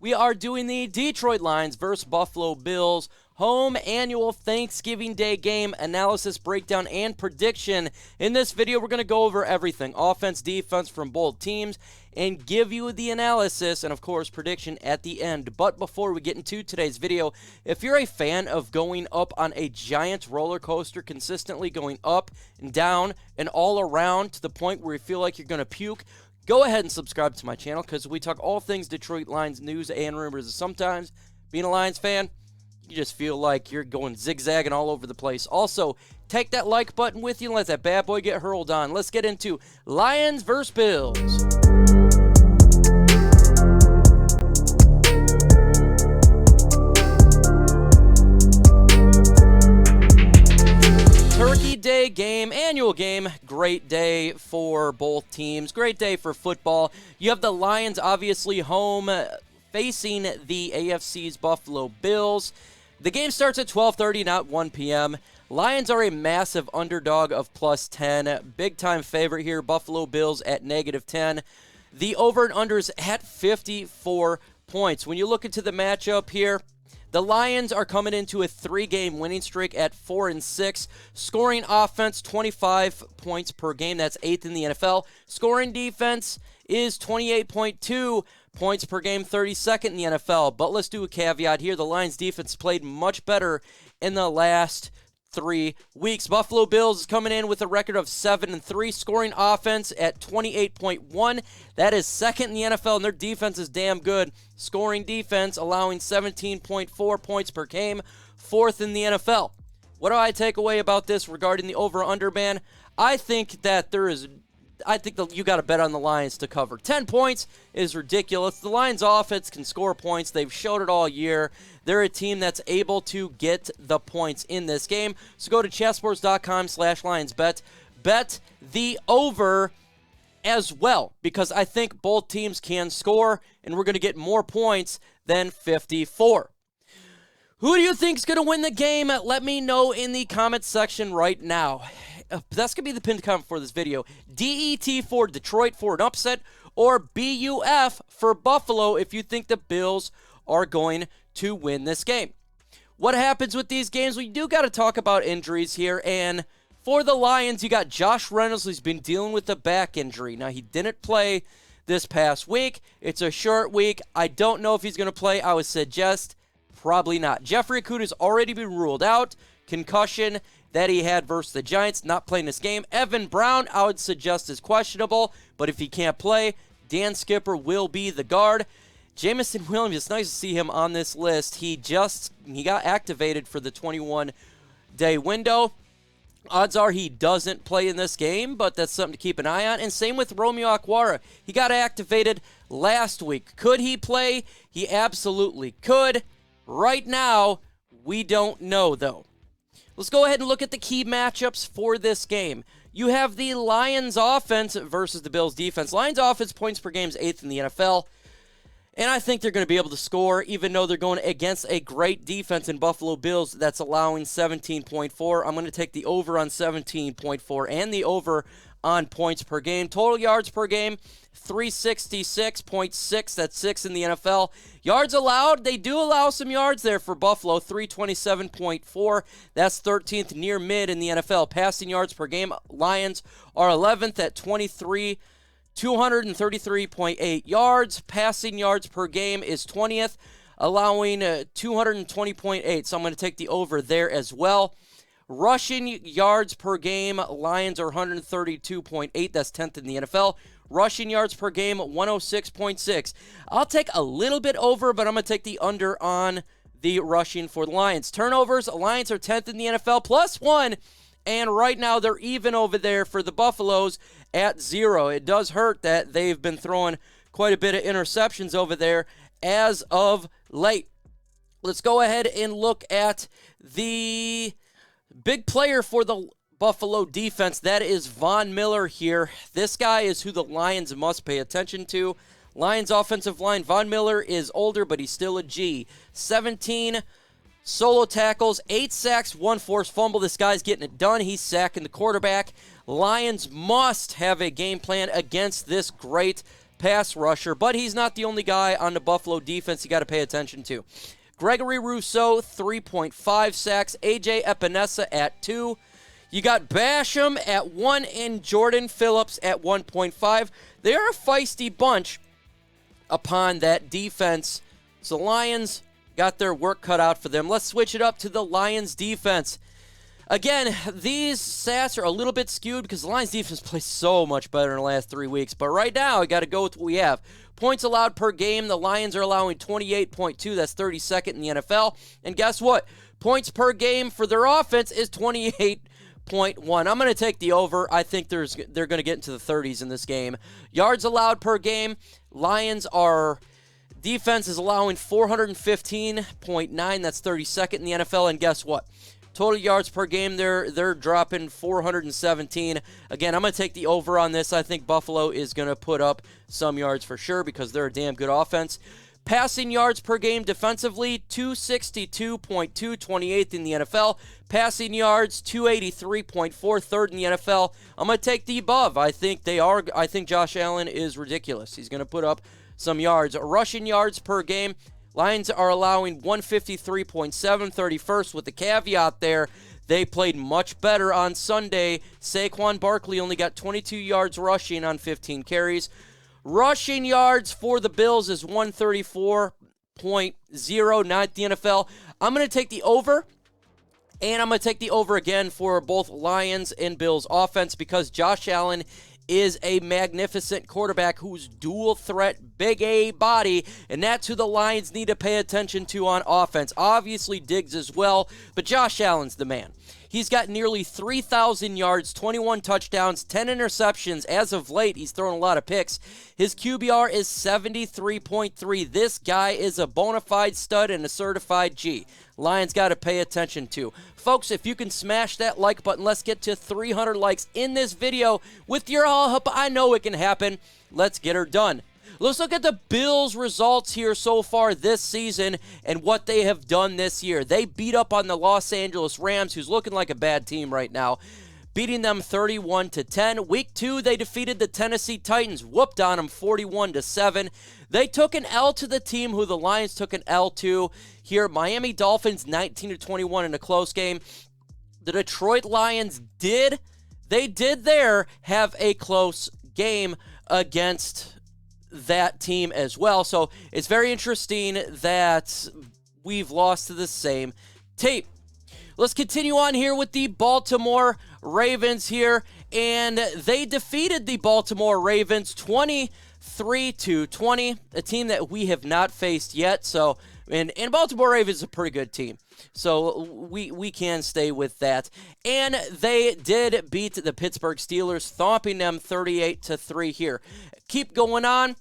We are doing the Detroit Lions versus Buffalo Bills home annual Thanksgiving Day game analysis, breakdown, and prediction. In this video, we're going to go over everything, offense, defense from both teams, and give you the analysis and, of course, prediction at the end. But before we get into today's video, if you're a fan of going up on a giant roller coaster, consistently going up and down and all around to the point where you feel like you're going to puke, go ahead and subscribe to my channel because we talk all things Detroit Lions news and rumors. Sometimes, being a Lions fan, you just feel like you're going zigzagging all over the place. Also, take that like button with you and let that bad boy get hurled on. Let's get into Lions versus Bills. Turkey Day game, annual game, great day for both teams, great day for football. You have the Lions obviously home facing the AFC's Buffalo Bills. The game starts at 12:30, not 1 p.m. Lions are a massive underdog of +10. Big-time favorite here, Buffalo Bills at -10. The over and under is at 54 points. When you look into the matchup here, the Lions are coming into a 3-game winning streak at 4-6. Scoring offense, 25 points per game. That's 8th in the NFL. Scoring defense is 28.2 points per game, 32nd in the NFL. But let's do a caveat here. The Lions defense played much better in the last 3 weeks. Buffalo Bills is coming in with a record of 7-3, scoring offense at 28.1. That is 2nd in the NFL, and their defense is damn good. Scoring defense, allowing 17.4 points per game, 4th in the NFL. What do I take away about this regarding the over-under ban? I think that you got to bet on the Lions to cover. 10 points is ridiculous. The Lions offense can score points. They've showed it all year. They're a team that's able to get the points in this game. So go to chatsports.com/LionsBet. Bet the over as well, because I think both teams can score, and we're going to get more points than 54. Who do you think is going to win the game? Let me know in the comment section right now. That's going to be the pinned comment for this video. DET for Detroit for an upset, or BUF for Buffalo if you think the Bills are going to win this game. What happens with these games? We do got to talk about injuries here, and for the Lions, you got Josh Reynolds, who's been dealing with a back injury. Now, he didn't play this past week. It's a short week. I don't know if he's going to play. I would suggest probably not. Jeffrey Okudah has already been ruled out. Concussion that he had versus the Giants, not playing this game. Evan Brown, I would suggest, is questionable, but if he can't play, Dan Skipper will be the guard. Jamison Williams, it's nice to see him on this list. He got activated for the 21-day window. Odds are he doesn't play in this game, but that's something to keep an eye on. And same with Romeo Okwara. He got activated last week. Could he play? He absolutely could. Right now, we don't know, though. Let's go ahead and look at the key matchups for this game. You have the Lions offense versus the Bills defense. Lions offense points per game is 8th in the NFL. And I think they're going to be able to score, even though they're going against a great defense in Buffalo Bills that's allowing 17.4. I'm going to take the over on 17.4 and the over on points per game. Total yards per game, 366.6. That's 6th in the NFL. Yards allowed, they do allow some yards there for Buffalo, 327.4. That's 13th, near mid in the NFL. Passing yards per game, Lions are 11th at 233.8 yards. Passing yards per game is 20th, allowing 220.8. So I'm going to take the over there as well. Rushing yards per game, Lions are 132.8. That's 10th in the NFL. Rushing yards per game, 106.6. I'll take a little bit over, but I'm going to take the under on the rushing for the Lions. Turnovers, Lions are 10th in the NFL, +1. And right now, they're even over there for the Buffaloes at 0. It does hurt that they've been throwing quite a bit of interceptions over there as of late. Let's go ahead and look at the big player for the Buffalo defense. That is Von Miller here. This guy is who the Lions must pay attention to. Lions offensive line, Von Miller is older, but he's still a G. 17 solo tackles, 8 sacks, 1 forced fumble. This guy's getting it done. He's sacking the quarterback. Lions must have a game plan against this great pass rusher, but he's not the only guy on the Buffalo defense you got to pay attention to. Gregory Rousseau, 3.5 sacks. A.J. Epinesa at 2. You got Basham at 1 and Jordan Phillips at 1.5. They're a feisty bunch upon that defense. So the Lions got their work cut out for them. Let's switch it up to the Lions defense. Again, these stats are a little bit skewed because the Lions defense plays so much better in the last 3 weeks. But right now, I got to go with what we have. Points allowed per game, the Lions are allowing 28.2. That's 32nd in the NFL. And guess what? Points per game for their offense is 28.1. I'm going to take the over. I think they're going to get into the 30s in this game. Yards allowed per game, defense is allowing 415.9. That's 32nd in the NFL. And guess what? Total yards per game, they're dropping 417. Again, I'm going to take the over on this. I think Buffalo is going to put up some yards for sure because they're a damn good offense. Passing yards per game defensively, 262.2, 28th in the NFL. Passing yards, 283.4, third in the NFL. I'm going to take the above. I think Josh Allen is ridiculous. He's going to put up some yards. Rushing yards per game, Lions are allowing 153.7, 31st, with the caveat there. They played much better on Sunday. Saquon Barkley only got 22 yards rushing on 15 carries. Rushing yards for the Bills is 134.0, not the NFL. I'm going to take the over, and I'm going to take the over again for both Lions and Bills offense because Josh Allen is a magnificent quarterback who's dual threat, big A body, and that's who the Lions need to pay attention to on offense. Obviously Diggs as well, but Josh Allen's the man. He's got nearly 3,000 yards, 21 touchdowns, 10 interceptions. As of late, he's thrown a lot of picks. His QBR is 73.3. This guy is a bona fide stud and a certified G. Lions got to pay attention to. Folks, if you can smash that like button, let's get to 300 likes in this video. With your help, I know it can happen. Let's get her done. Let's look at the Bills' results here so far this season and what they have done this year. They beat up on the Los Angeles Rams, who's looking like a bad team right now, beating them 31-10. Week 2, they defeated the Tennessee Titans, whooped on them 41-7. They took an L to the team who the Lions took an L to here. Miami Dolphins 19-21 in a close game. The Detroit Lions did have a close game against that team as well. So it's very interesting that we've lost to the same tape. Let's continue on here with the Baltimore Ravens here, and they defeated the Baltimore Ravens 23-20, a team that we have not faced yet. So, and Baltimore Ravens is a pretty good team. So we can stay with that. And they did beat the Pittsburgh Steelers, thumping them 38-3 here. Keep going on.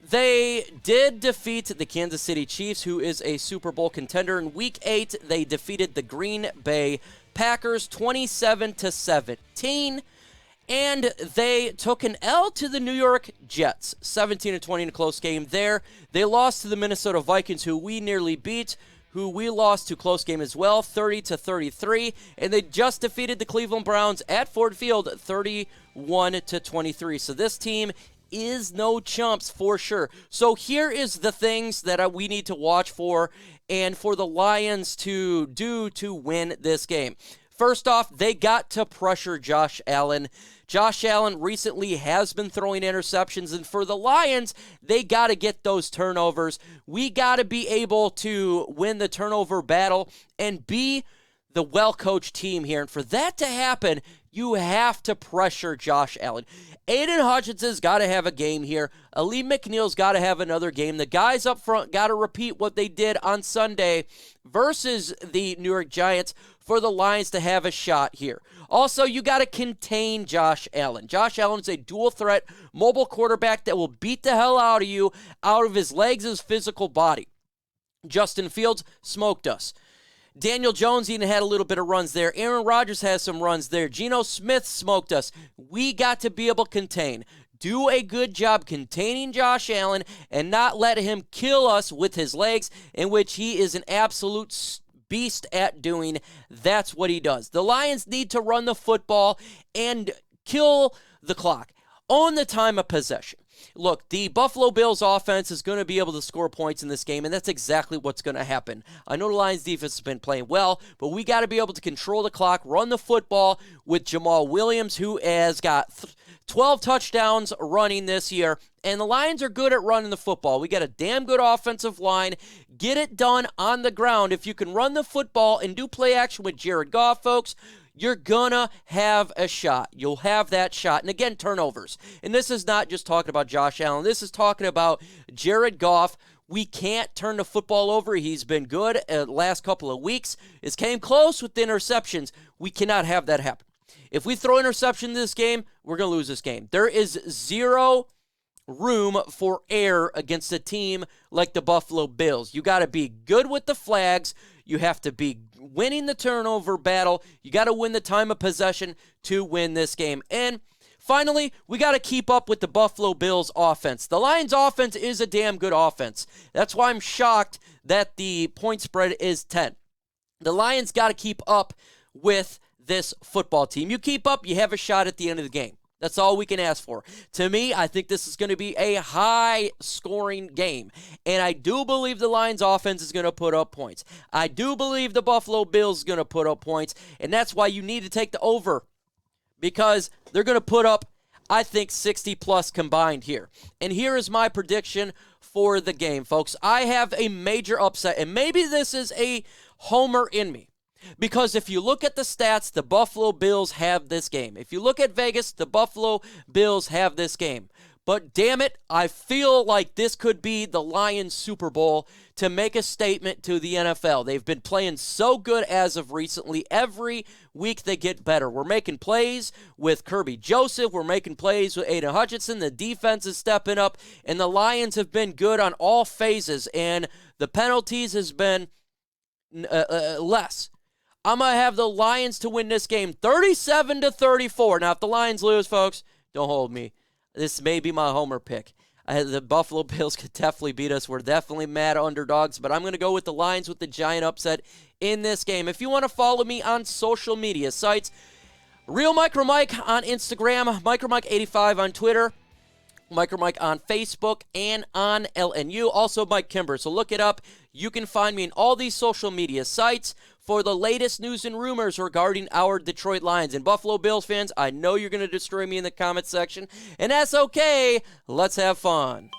They did defeat the Kansas City Chiefs, who is a Super Bowl contender. In Week 8, they defeated the Green Bay Packers 27-17. And they took an L to the New York Jets, 17-20 in a close game there. They lost to the Minnesota Vikings, who we nearly beat, who we lost to close game as well, 30-33. And they just defeated the Cleveland Browns at Ford Field, 31-23. So this team is no chumps for sure. So here is the things that we need to watch for and for the Lions to do to win this game. First off, they got to pressure Josh Allen. Josh Allen recently has been throwing interceptions, and for the Lions, they got to get those turnovers. We got to be able to win the turnover battle and be the well-coached team here. And for that to happen, you have to pressure Josh Allen. Aidan Hutchinson's got to have a game here. Ali McNeil's got to have another game. The guys up front got to repeat what they did on Sunday versus the New York Giants for the Lions to have a shot here. Also, you got to contain Josh Allen. Josh Allen is a dual-threat mobile quarterback that will beat the hell out of you, out of his legs, his physical body. Justin Fields smoked us. Daniel Jones even had a little bit of runs there. Aaron Rodgers has some runs there. Geno Smith smoked us. We got to be able to contain. Do a good job containing Josh Allen and not let him kill us with his legs, in which he is an absolute beast at doing. That's what he does. The Lions need to run the football and kill the clock. Own the time of possession. Look, the Buffalo Bills offense is going to be able to score points in this game, and that's exactly what's going to happen. I know the Lions defense has been playing well, but we got to be able to control the clock, run the football with Jamal Williams, who has got 12 touchdowns running this year, and the Lions are good at running the football. We got a damn good offensive line. Get it done on the ground. If you can run the football and do play action with Jared Goff, folks, you're gonna have a shot. You'll have that shot. And again, turnovers. And this is not just talking about Josh Allen. This is talking about Jared Goff. We can't turn the football over. He's been good the last couple of weeks. It came close with the interceptions. We cannot have that happen. If we throw interception in this game, we're going to lose this game. There is zero room for error against a team like the Buffalo Bills. You got to be good with the flags. You have to be winning the turnover battle. You got to win the time of possession to win this game. And finally, we got to keep up with the Buffalo Bills offense. The Lions offense is a damn good offense. That's why I'm shocked that the point spread is 10. The Lions got to keep up with this football team. You keep up, you have a shot at the end of the game. That's all we can ask for. To me, I think this is going to be a high-scoring game. And I do believe the Lions offense is going to put up points. I do believe the Buffalo Bills is going to put up points. And that's why you need to take the over. Because they're going to put up, I think, 60-plus combined here. And here is my prediction for the game, folks. I have a major upset. And maybe this is a homer in me. Because if you look at the stats, the Buffalo Bills have this game. If you look at Vegas, the Buffalo Bills have this game. But damn it, I feel like this could be the Lions Super Bowl to make a statement to the NFL. They've been playing so good as of recently. Every week they get better. We're making plays with Kirby Joseph. We're making plays with Aidan Hutchinson. The defense is stepping up. And the Lions have been good on all phases. And the penalties has been less. I'm going to have the Lions to win this game 37-34. Now, if the Lions lose, folks, don't hold me. This may be my homer pick. The Buffalo Bills could definitely beat us. We're definitely mad underdogs, but I'm going to go with the Lions with the giant upset in this game. If you want to follow me on social media sites, Real Micro Mike on Instagram, Micro Mike 85 on Twitter, Micro Mike on Facebook, and on LNU. Also, Mike Kimber. So look it up. You can find me in all these social media sites for the latest news and rumors regarding our Detroit Lions. And Buffalo Bills fans, I know you're going to destroy me in the comment section, and that's okay. Let's have fun.